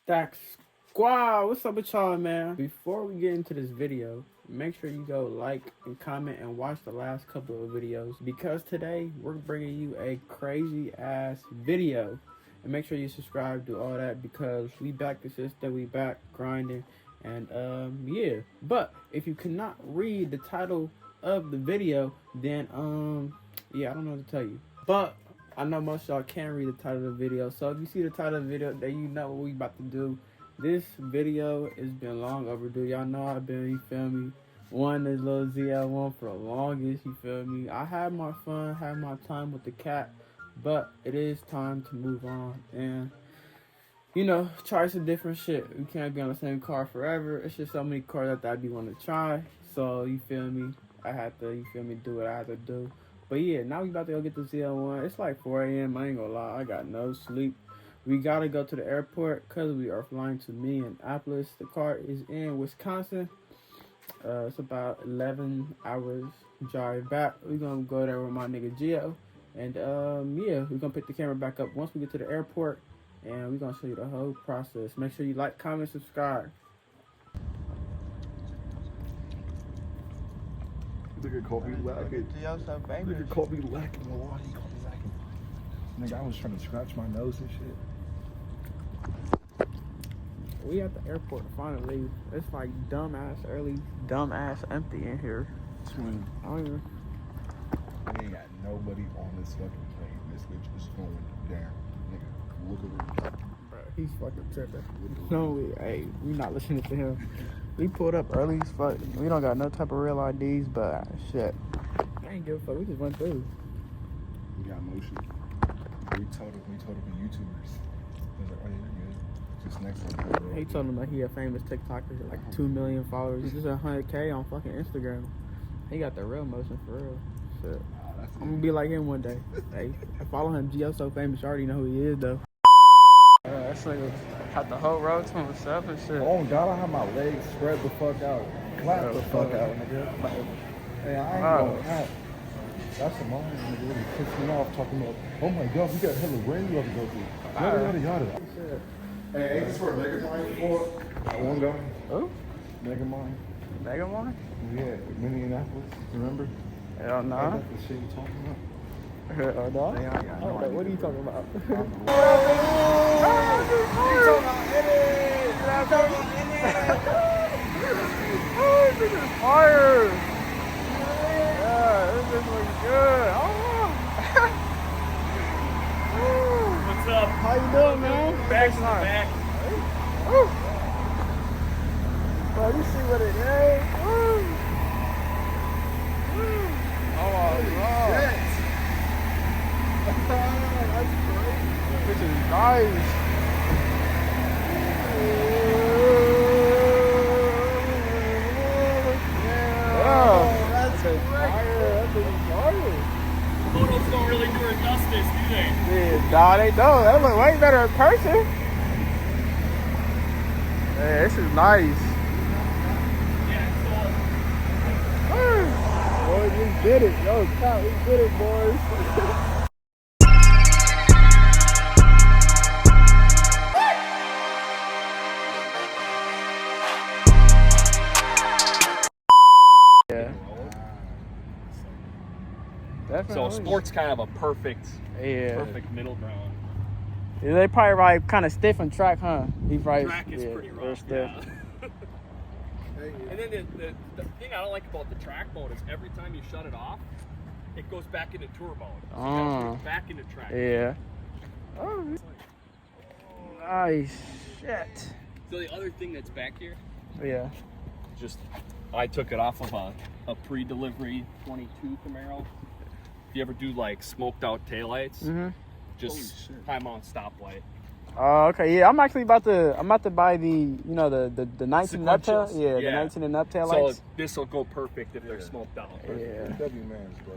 Staxks Squad, what's up with y'all, man? Before we get into this video, make sure you go like and comment and watch the last couple of videos, because today we're bringing you a crazy ass video. And make sure you subscribe, do all that, because we back to system, we back grinding, and yeah. But if you cannot read the title of the video, then yeah, I don't know what to tell you. But I know most of y'all can't read the title of the video, so if you see the title of the video, then you know what we about to do. This video has been long overdue. Y'all know I've been, you feel me, wanting this little ZL1 for the longest, you feel me. I had my fun, had my time with the cat, but it is time to move on and, you know, try some different shit. We can't be on the same car forever. It's just so many cars that I be wanting to try. So, you feel me, I had to, you feel me, do what I had to do. But yeah, now we about to go get the ZL1. It's like 4 a.m. I ain't gonna lie, I got no sleep. We gotta go to the airport because we are flying to Minneapolis. The car is in Wisconsin. It's about 11 hours drive back. We're gonna go there with my nigga Gio. And yeah, we're gonna pick the camera back up once we get to the airport. And we're gonna show you the whole process. Make sure you like, comment, subscribe. Look at Kobe lacking. Look at Kobe lacking. Why he Kobe lacking? Nigga, I was trying to scratch my nose and shit. We at the airport finally. It's like dumbass early, dumbass empty in here. Twin. I don't even. We ain't got nobody on this fucking plane. This bitch is going down. Nigga, look at him. Bro, he's fucking tripping. No, we not listening to him. We pulled up early as fuck. We don't got no type of real IDs, but shit. I ain't give a fuck. We just went through. We got motion. We told him we YouTubers. He was like, oh yeah, you're good. Just next one. He told him that he a famous TikToker, like 2 million followers. He's just 100K on fucking Instagram. He got the real motion for real. Shit. I'm gonna be like him one day. Hey, I follow him. Gio so famous. You already know who he is though. That nigga had the whole road to himself and shit. Oh God, I have my legs spread the fuck out. Clap the fuck out, nigga. Hey, I ain't gonna hat. That's the moment nigga really pissed me off talking about, oh my God, we got hella rain you have to go through. Yada yada yada. Hey, ain't this for Megamind for that one guy? Who? Megamind. Megamind? Yeah, Minneapolis. Remember? Hell nah. That's the shit you talking about. Hell no. What are you talking about? Oh, this is fire. Yeah, this is looking good. What's up? How you doing, man? Back to the back. Woo. Bro, you see what it is? Woo. Woo. Oh, wow. That's great. This is nice. Yeah. That's a fire. That's a fire. Photos don't really do her justice, do they? Yeah, nah, they don't. That look way better in person. Yeah, this is nice. Yeah, Boys, we did it. Yo, Cat, we did it, boys. Yeah. Definitely. so sport's kind of a perfect middle ground. Yeah, they probably kind of stiff on track, huh? He probably, Track is pretty rough, stiff. yeah. And then the thing I don't like about the track mode is every time you shut it off, it goes back into tour mode. So you gotta switch back into track. Yeah. Oh, nice. Shit. So the other thing that's back here, Yeah. just I took it off of a pre-delivery 22 Camaro. If you ever do like smoked out taillights, just high mount stoplight. Oh, okay. Yeah, I'm actually about to buy the, you know, the 19 and up tail. Yeah, the 19 and up tail lights. So this will go perfect if they're smoked out. Yeah. W-Mans, bro.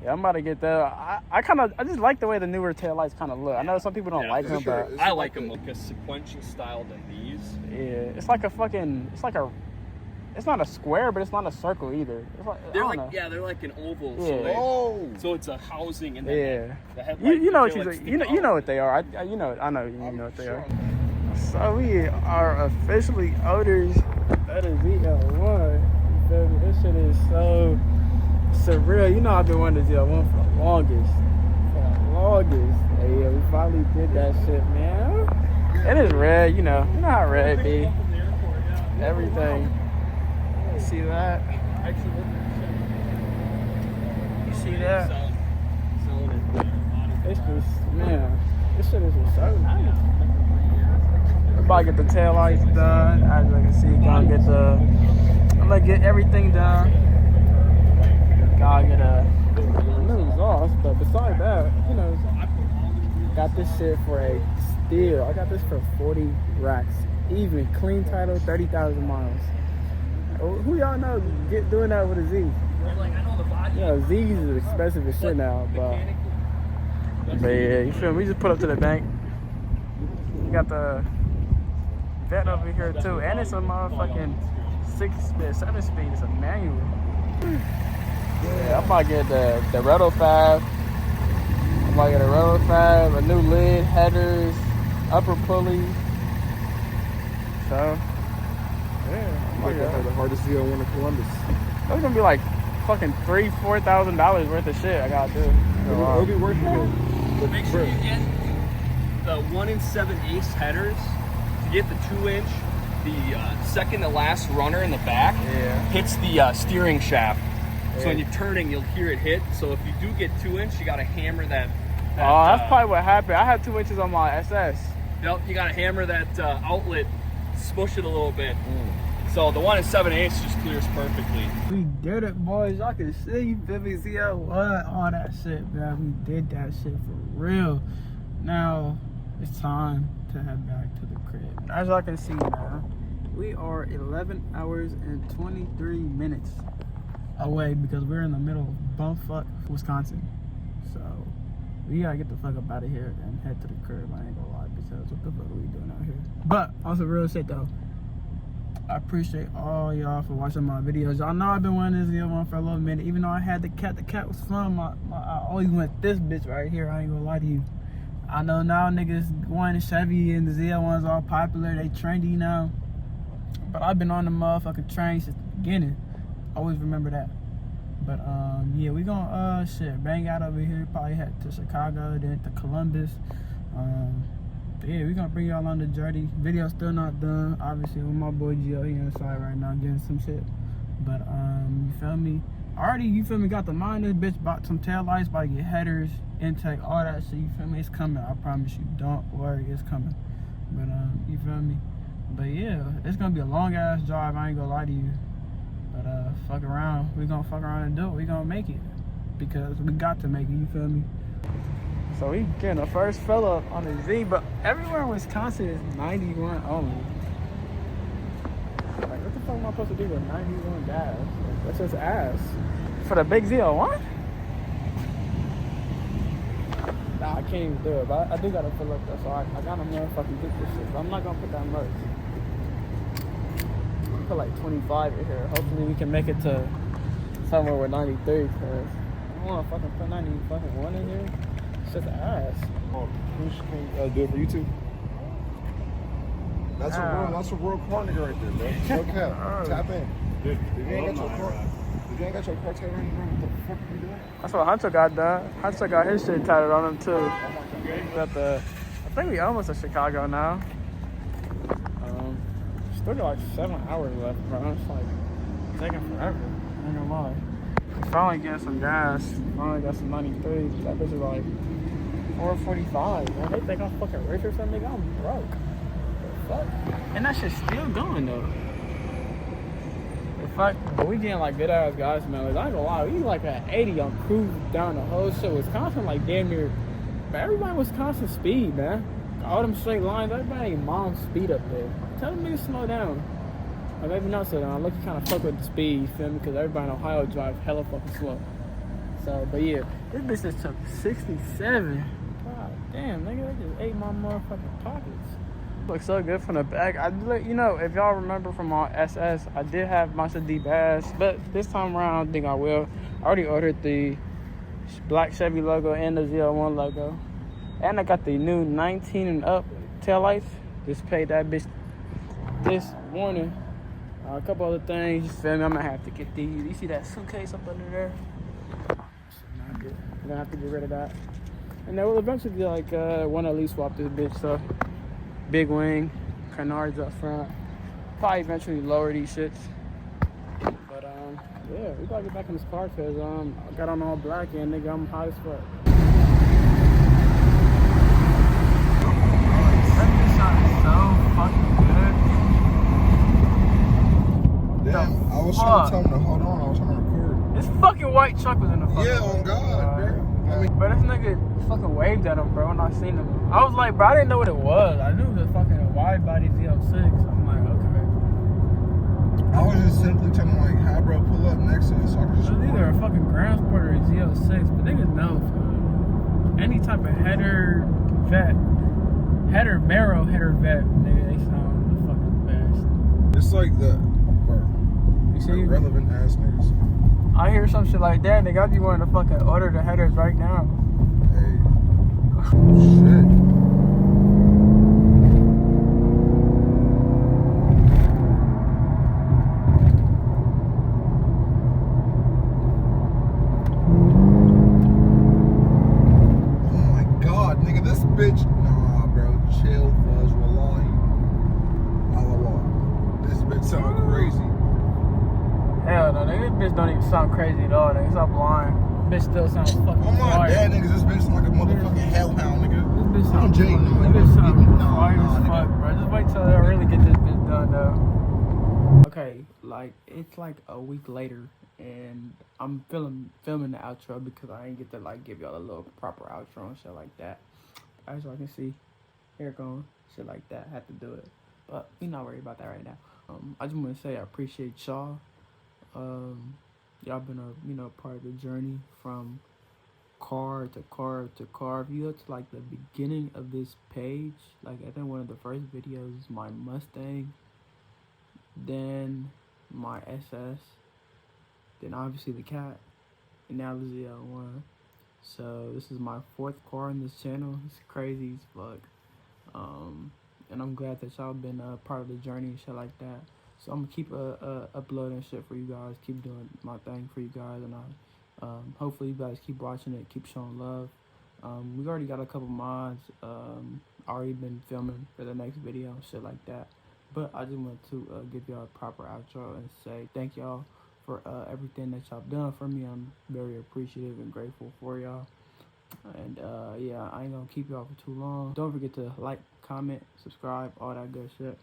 Yeah, I'm about to get that. I just like the way the newer tail lights kind of look. I know some people don't like them, but I like them like a sequential style than these. Yeah, it's like it's not a square, but it's not a circle either. It's like, They're like an oval. Yeah. So it's a housing and then the headlight. You know what you know what they are. I know what they are. So we are officially owners of the ZL1. You feel me? This shit is so surreal. You know I've been wanting the ZL1 for the longest. Hey, yeah, we finally did that shit, man. It is red, you know how red be. Everything. You see that? You see that? It's just, man, this shit is just so nice. I'm about to get the tail lights done. As you can see, I'm gonna get everything done. Gotta get a new exhaust, but besides that, you know, got this shit for a steal. I got this for 40 racks. Even clean title, 30,000 miles. Who y'all know doing that with a Z? You know, Z's is expensive as shit now, but yeah, you feel me? We just put up to the bank. We got the vet over here too, and it's a motherfucking 6-speed, 7-speed. It's a manual. Yeah, I'm about to get the Roto 5. I'm about to get a Roto 5, a new lid, headers, upper pulley. So, yeah. Like I had the hardest ZL1 in Columbus. That's gonna be like fucking $3,000-$4,000 worth of shit I gotta do. It'll be worth it. Make sure you get the 1 7/8 headers. To get the 2-inch, the second to last runner in the back hits the steering shaft. So when you're turning, you'll hear it hit. So if you do get 2-inch, you gotta hammer that. That's probably what happened. I had 2 inches on my SS. Yep, you gotta hammer that outlet, smush it a little bit. So the 1 7/8 just clears perfectly. We did it, boys. I can see you, Billy ZL1, all that shit, man. We did that shit for real. Now it's time to head back to the crib. As y'all can see now, we are 11 hours and 23 minutes away because we're in the middle of bumfuck Wisconsin. So we gotta get the fuck up out of here and head to the crib. I ain't gonna lie, because what the fuck are we doing out here? But on some real shit though, I appreciate all y'all for watching my videos. Y'all know I've been wanting this ZL1 for a little minute. Even though I had the cat was fun. I always went this bitch right here. I ain't gonna lie to you. I know now niggas wanting Chevy and the ZL1's all popular. They trendy now. But I've been on the motherfucking train since the beginning. Always remember that. But yeah, we gonna bang out over here. Probably head to Chicago, then to Columbus. But yeah, we gonna bring y'all on the journey. Video still not done. Obviously, with my boy Gio, he inside right now getting some shit. But you feel me? Already, you feel me? Got the mind this bitch. Bought some tail lights, about to get headers, intake, all that shit. You feel me? It's coming. I promise you. Don't worry, it's coming. But you feel me? But yeah, it's gonna be a long ass drive. I ain't gonna lie to you. But fuck around. We gonna fuck around and do it. We gonna make it because we got to make it. You feel me? So we getting the first fill up on the Z, but everywhere in Wisconsin is 91 only. Like, what the fuck am I supposed to do with 91 gas? Like, that's just ass. For the big ZL1? Nah, I can't even do it, but I do gotta fill up though, so I gotta motherfucking get this shit. But I'm not gonna put that much. Put like 25 in here. Hopefully we can make it to somewhere with 93, because I don't wanna fucking put 91 in here. It's just ass. Oh, can do it for YouTube? That's a real car nigga right there, bro. No cap. Tap in. If you ain't got your car tatted on you, what the fuck are you doing? That's what Hunter got done. Hunter got his shit tatted on him too. Got I think we almost in Chicago now. Still got like 7 hours left, bro. It's like taking forever. I ain't gonna lie. Finally getting some gas. Finally got some 93. That bitch is like 445. Man, they think I'm fucking rich or something. Nigga, I'm broke. The fuck? And that shit's still going though. The fuck? But we getting like good ass guys, man. Like, I ain't gonna lie. We like at 80 on cruise down the whole shit. Wisconsin like damn near. But everybody in Wisconsin speed, man. All them straight lines. Everybody ain't mom speed up there. Tell them niggas slow down. Or maybe not slow down. Look, you kind of fuck with the speed, you feel me? Because everybody in Ohio drive hella fucking slow. So, but yeah, this bitch just took 67. God damn, nigga, they just ate my motherfucking pockets. Looks so good from the back. You know, if y'all remember from my SS, I did have my D bass, but this time around, I don't think I will. I already ordered the black Chevy logo and the ZL1 logo. And I got the new 19 and up taillights. Just paid that bitch this morning. A couple other things, you feel me? I'm gonna have to get these. You see that suitcase up under there? Not good. I'm gonna have to get rid of that. And then we'll eventually like wanna at least swap this bitch. So big wing, canards up front. Probably eventually lower these shits. But yeah, we gotta get back in this car because I got on all black and nigga I'm hot as fuck. That bitch sounds so fucking good. Damn, I was trying to tell him to hold on. I was trying to record. This fucking white truck was in the fucking Yeah, on God, bro. I mean, but this nigga fucking waved at him, bro, when I seen him. I was like, bro, I didn't know what it was. I knew it was a fucking wide body ZL6. I'm like, okay. I was just simply telling him, like, how, bro, pull up next to it so I can just It was either a fucking ground sport or a ZL6, but niggas know, any type of header vet, header vet, nigga, they sound the fucking best. It's like the, bro, You see? relevant ass niggas. I hear some shit like that, nigga. I'd be wanting to fucking order the headers right now. Hey. Shit. Oh my God, nigga, this bitch. Nah, bro, chill, fuzz, wallahi. Allah. This bitch sound crazy. Hell no, nigga, this bitch don't even sound crazy at all, nigga. Stop lying. Bitch still sounds fucking Oh my quiet. dad, niggas, this bitch sound like a motherfucking hellhound, nigga. This bitch I'm sounds Jay, no, this you bitch don't sounds get me. quiet Nah, as nigga. fuck, bro. Just wait till I really get this bitch done, though. Okay, like, it's like a week later, and I'm filming the outro because I ain't get to, like, give y'all a little proper outro and shit like that. As y'all can see, here it goes, shit like that. Had to do it. But we not worried about that right now. I just want to say I appreciate y'all. Y'all been a part of the journey from car to car to car. If you go to like the beginning of this page, like I think one of the first videos is my Mustang, then my SS, then obviously the cat, and now the ZL1. So this is my 4th car on this channel. It's crazy as fuck. And I'm glad that y'all been part of the journey and shit like that. So I'm gonna keep uploading shit for you guys, keep doing my thing for you guys, and hopefully you guys keep watching it, keep showing love. We already got a couple mods, already been filming for the next video and shit like that. But I just want to give y'all a proper outro and say thank y'all for everything that y'all done for me. I'm very appreciative and grateful for y'all. And yeah, I ain't gonna keep y'all for too long. Don't forget to like, comment, subscribe, all that good shit.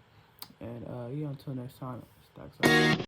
And yeah, until next time, Staxks.